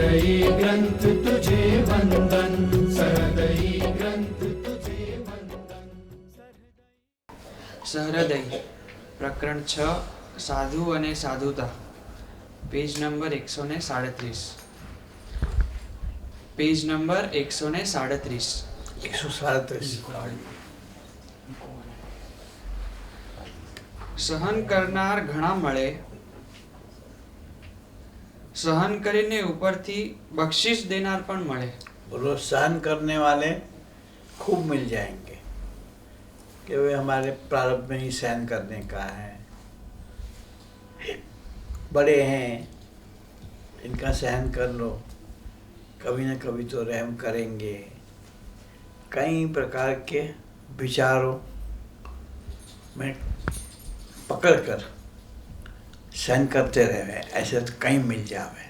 सहृदयी ग्रंथ तुझे वंदन, सहृदयी ग्रंथ तुझे वंदन। सहृदय प्रकरण 6 साधु અને સાધુતા પેજ નંબર 137 પેજ નંબર 137 સહન કરનાર ઘણા મળે, सहन કરીને ઉપરથી બક્ષિસ દેનાર પણ મળે। बोलो सहन करने वाले खूब मिल जाएंगे कि वे हमारे प्रारब्ध में ही सहन करने का है, बड़े हैं इनका सहन कर लो, कभी न कभी तो रहम करेंगे। कई प्रकार के विचारों में पकड़कर सहन करते रहे, ऐसे तो कहीं मिल जावे।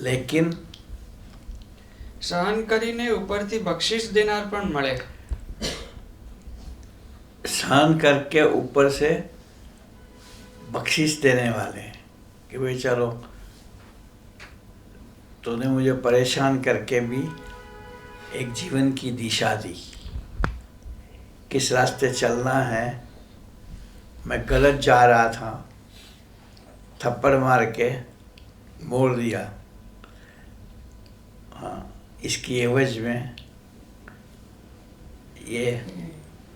लेकिन सहन કરીને ઉપરથી બક્ષિસ દેનાર પણ મળે। सहन करके ऊपर से बख्शिश देने वाले कि भाई चलो तूने मुझे परेशान करके भी एक जीवन की दिशा दी, किस रास्ते चलना है। मैं गलत जा रहा था, थप्पड़ मार के मोड़ दिया, हाँ, इसकी एवज में ये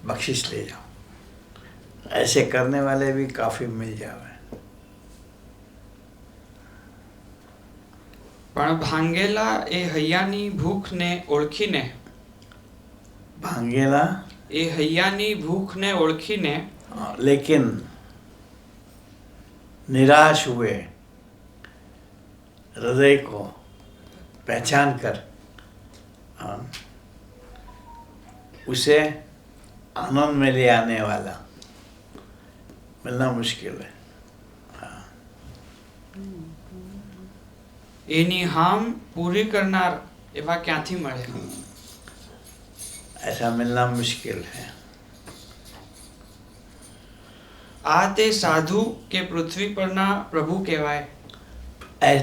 बख्शिश ले जाओ। ऐसे करने वाले भी काफ़ी मिल जावे। પણ ભાંગેલા એ હૈયાની ભૂખને ઓળખીને, भांगेला એ હૈયાની ભૂખને ઓળખીને लेकिन निराश हुए हृदय को पहचान कर उसे आनंद में ले आने वाला मिलना मुश्किल है। એની હામ પૂરી કરનાર એવા ક્યાંથી મળે। ऐसा मिलना मुश्किल है। આ તે સાધુ કે પૃથ્વી પરના પ્રભુ કહેવાય।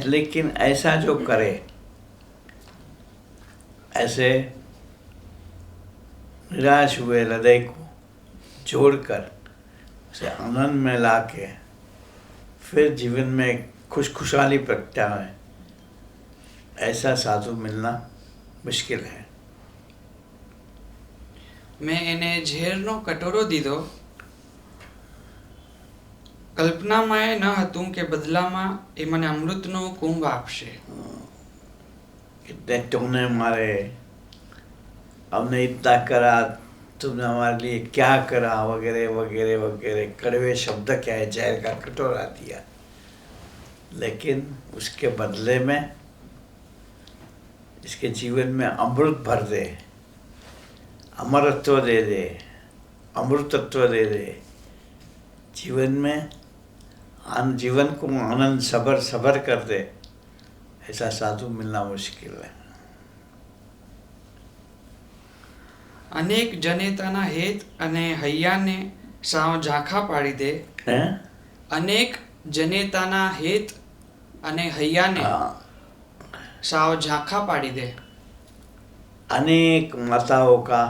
लेकिन ऐसा जो करे, ऐसे निराश हुए हृदय को जोड़कर उसे आनंद में लाके फिर जीवन में खुशहाली प्रगटाए, ऐसा साधु मिलना मुश्किल है। મેં એને ઝેરનો કટોરો દીધો, કલ્પનામાં એ ન હતું કે બદલામાં એ મને અમૃતનો કુંભ આપશે। कितने टोने मारे, हमने इतना करा, तुमने हमारे लिए क्या करा, वगैरह वगैरह वगैरह कड़वे शब्द क्या है, जहर का कटोरा दिया। लेकिन उसके बदले में इसके जीवन में अमृत भर दे, अमरत्व दे दे, अमृतत्व दे दे, जीवन में जीवन को आनंद सबर कर दे, ऐसा साधु मिलना मुश्किल है। અનેક જનેતાના હેત અને હૈયાને સાવ ઝાંખા પાડી દે। हैं? અનેક જનેતાના હેત અને હૈયાને સાવ ઝાંખા પાડી દે। अनेक माताओं का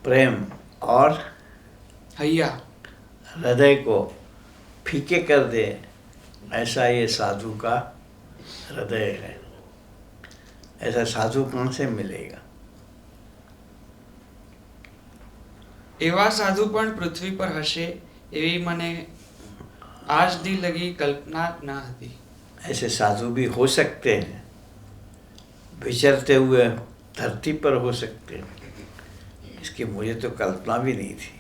प्रेम और હૈયા हृदय को फीके कर दे, ऐसा ये साधु का हृदय है। ऐसा साधु कौन से मिलेगा? એવા સાધુ પણ પૃથ્વી પર હશે એવી મને આજ દી લગી કલ્પના ન હતી। ऐसे साधु भी हो सकते हैं, विचरते हुए धरती पर हो सकते हैं, इसकी मुझे तो कल्पना भी नहीं थी।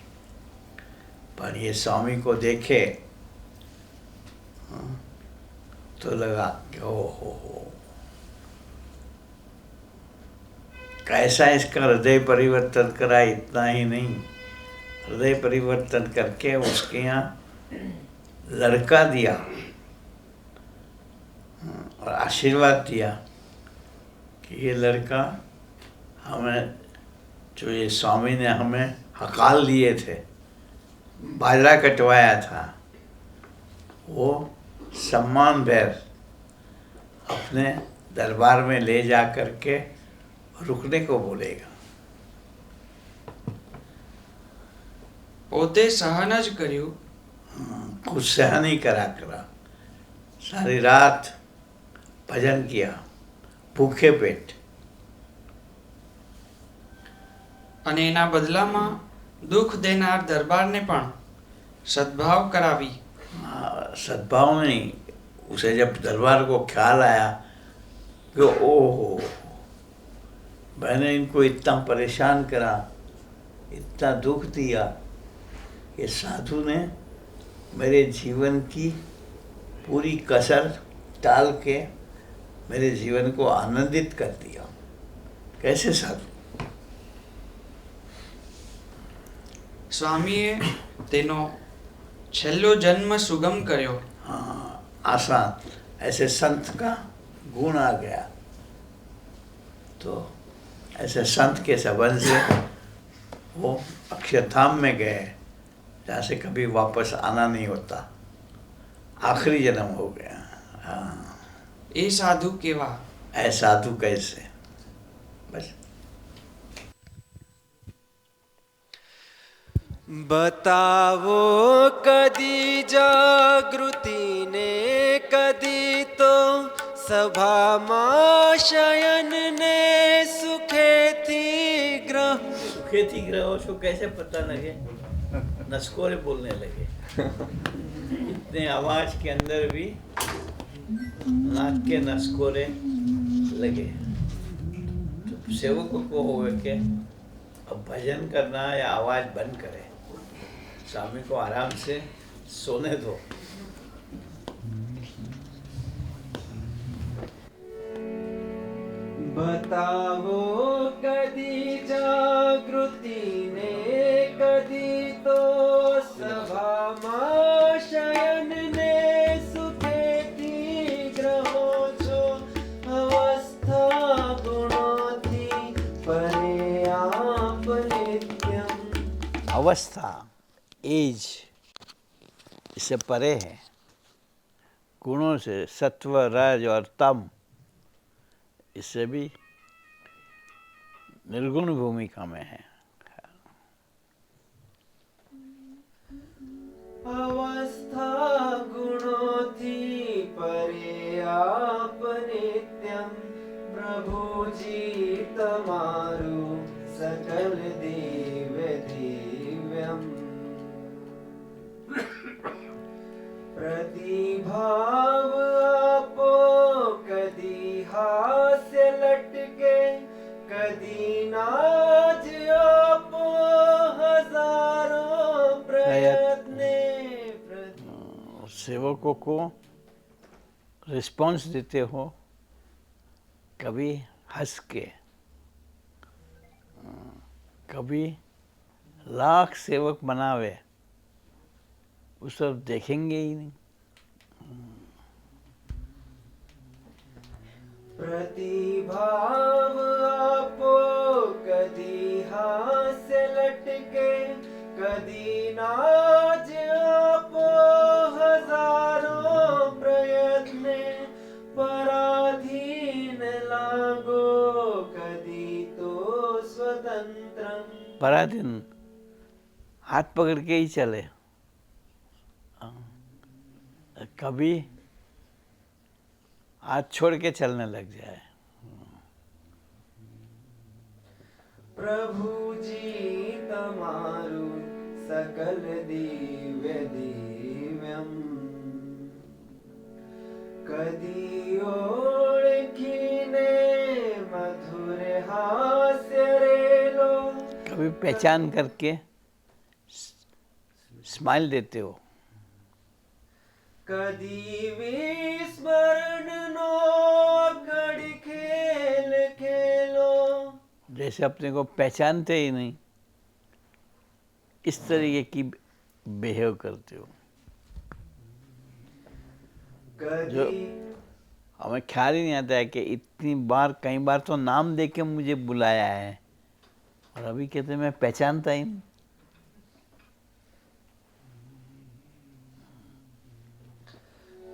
पर ये स्वामी को देखे तो लगा कि ओ हो, कैसा इसका हृदय परिवर्तन करा। इतना ही नहीं, हृदय परिवर्तन करके उसके यहाँ लड़का दिया और आशीर्वाद दिया कि ये लड़का हमें, जो ये स्वामी ने हमें हकाल लिए थे, बाजरा कटवाया था, वो सम्मान भैर अपने दरबार में ले जा करके रुकने को बोलेगा। પોતે સહન જ કર્યું, कुछ सहन ही करा सारी रात भजन किया भूखे पेट। અને એના બદલામાં દુઃખ દેનાર દરબારને પણ સદ્ભાવ કરાવી. सद्भाव नहीं, उसे जब दरबार को ख्याल आया कि ओहो मैंने इनको इतना परेशान करा, इतना दुख दिया, ये साधु ने मेरे जीवन की पूरी कसर टाल के मेरे जीवन को आनंदित कर दिया। कैसे साधु? સ્વામીએ તેનો છેલ્લો જન્મ સુગમ કર્યો. हाँ, आसान, ऐसे संत का गुण आ गया। तो ऐसे संत के संबंध से वो अक्षरधाम में गए, जहाँ से कभी वापस आना नहीं होता, आखिरी जन्म हो गया। हाँ, એ સાધુ કેવા? ऐ साधु कैसे? बस बतावो कदी जागृति ने कदी तो सभाમાં शयन ने सुखे थी ग्रह। सुखे थी ग्रह को कैसे पता लगे? नस्कोरे बोलने लगे। इतने आवाज के अंदर भी नाक के नस्कोरे लगे। तो सेवकों को हो के अब भजन करना या आवाज बंद करे, स्वामी को आराम से सोने दो। बतावो कदी जागृति ने कदी तो सभाમાં शयन ने सुखे थी ग्रहो છો अवस्था गुणोथी परे आप नित्यम। अवस्था एज इससे परे है, गुणों से सत्व रज और तम इससे भी निर्गुण भूमिका में है। अवस्था गुणोथी परे आप नित्यम प्रभु जी तमारु सकल दिव्य दिव्यम। प्रतिभाव आपो कदी हास्य लटके कदी नाज आपो हजारों प्रयत्ने। सेवकों को रिस्पॉन्स देते हो, कभी हंस के, कभी लाख सेवक बनावे, वो सब देखेंगे ही नहीं। प्रतिभाव आपो कदी हास्य लटके कदी नाज आपो हजारों प्रयत्ने पराधीन लागो कदी तो स्वतंत्रम। पराधीन हाथ पकड़ के ही चले, कभी हाथ छोड़ के चलने लग जाए। प्रभु जी तमारु सकल दिव्य दिव्यम कदी ओळखीने मधुर हास्य रेलो। कभी पहचान करके स्माइल देते हो, कदी विस्मरण नो कड़ी खेल खेलो। जैसे अपने को पहचानते ही नहीं, इस तरीके की बिहेव करते हो। जो कदी हमें ख्याल ही नहीं आता है कि इतनी बार, कई बार तो नाम दे के मुझे बुलाया है और अभी कहते मैं पहचानता ही नहीं।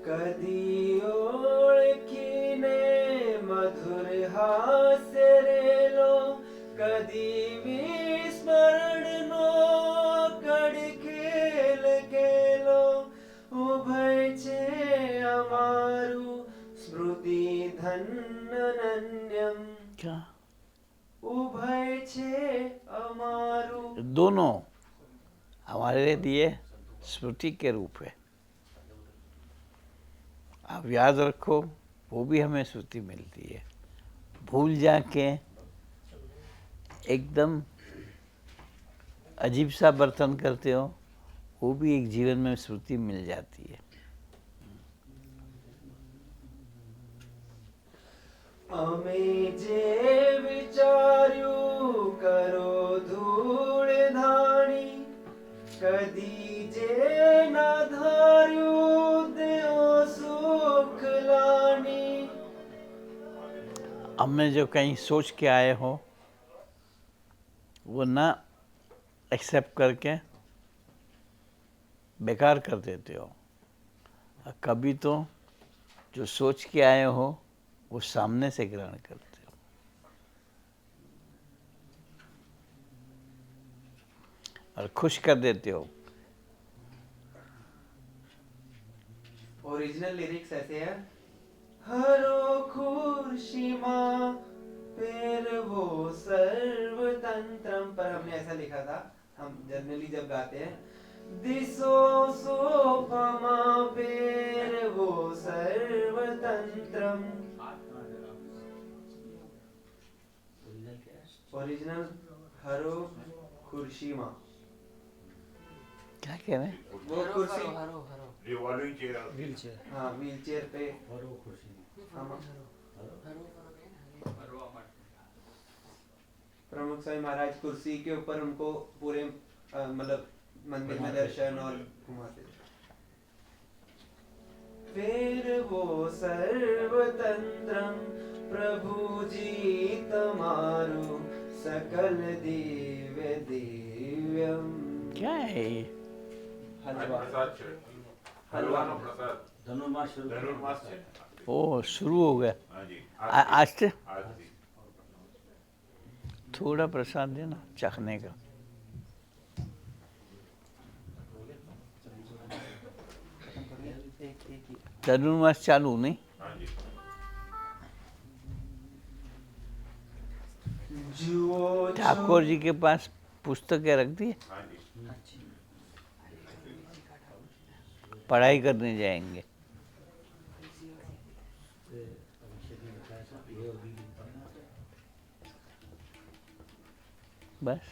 कदी ओळखीने હાસ્ય રેલો કદી વિસ્મરણનો કડી ખેલ ખેલો ઉભય છે અમારું સ્મૃતિ ધન્યનન્યમ क्या ઉભય છે અમારું दोनों हमारे लिए स्मृति के रूप है। आप याद रखो, वो भी हमें स्मृति मिलती है। भूल जाके एकदम अजीब सा बर्तन करते हो, वो भी एक जीवन में स्मृति मिल जाती है। અમે જે વિચાર્યું કરો ધૂળ ધાણી કદી જે ના ધાર્યું તેઓ સુખ લાની हमने जो कहीं सोच के आए हो वो ना एक्सेप्ट करके बेकार कर देते हो। और कभी तो जो सोच के आए हो वो सामने से ग्रहण करते हो। और खुश कर देते हो। ओरिजिनल लिरिक्स ऐसे है हरो खुर्शी माँ फिर वो सर्वतंत्रम पर हमने ऐसा लिखा था। हम जनरली जब गाते हैं दिसो सोपमा फिर वो सर्वतंत्रम। ओरिजिनल हरो खुर्शी माँ क्या कह रहे हैं? वो कुर्सी रिवॉल्विंग चेयर, हाँ व्हील चेयर पे हाँ, प्रमुख स्वामी महाराज कुर्सी के ऊपर उनको पूरे मतलब मंदिर में दर्शन और घुमाते थे। फिर वो सर्वतंत्रम प्रभु जी तमारु सकल दिव्य दिव्यम। क्या है ये? हलवा प्रसाद છે હલવાનો પ્રસાદ ધનુર્માસ છે। ओ शुरू हो गया હાજી आज से। આજથી थोड़ा प्रसाद देना चखने का। धनुर्मास चालू नहीं? હાજી जुओ ठाकुर जी के पास पुस्तकें रख दी, હાજી पढ़ाई करने जाएंगे। बस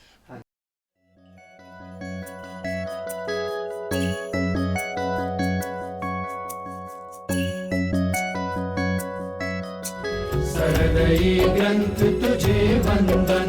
सरदई ग्रंथ तुझे वंदन।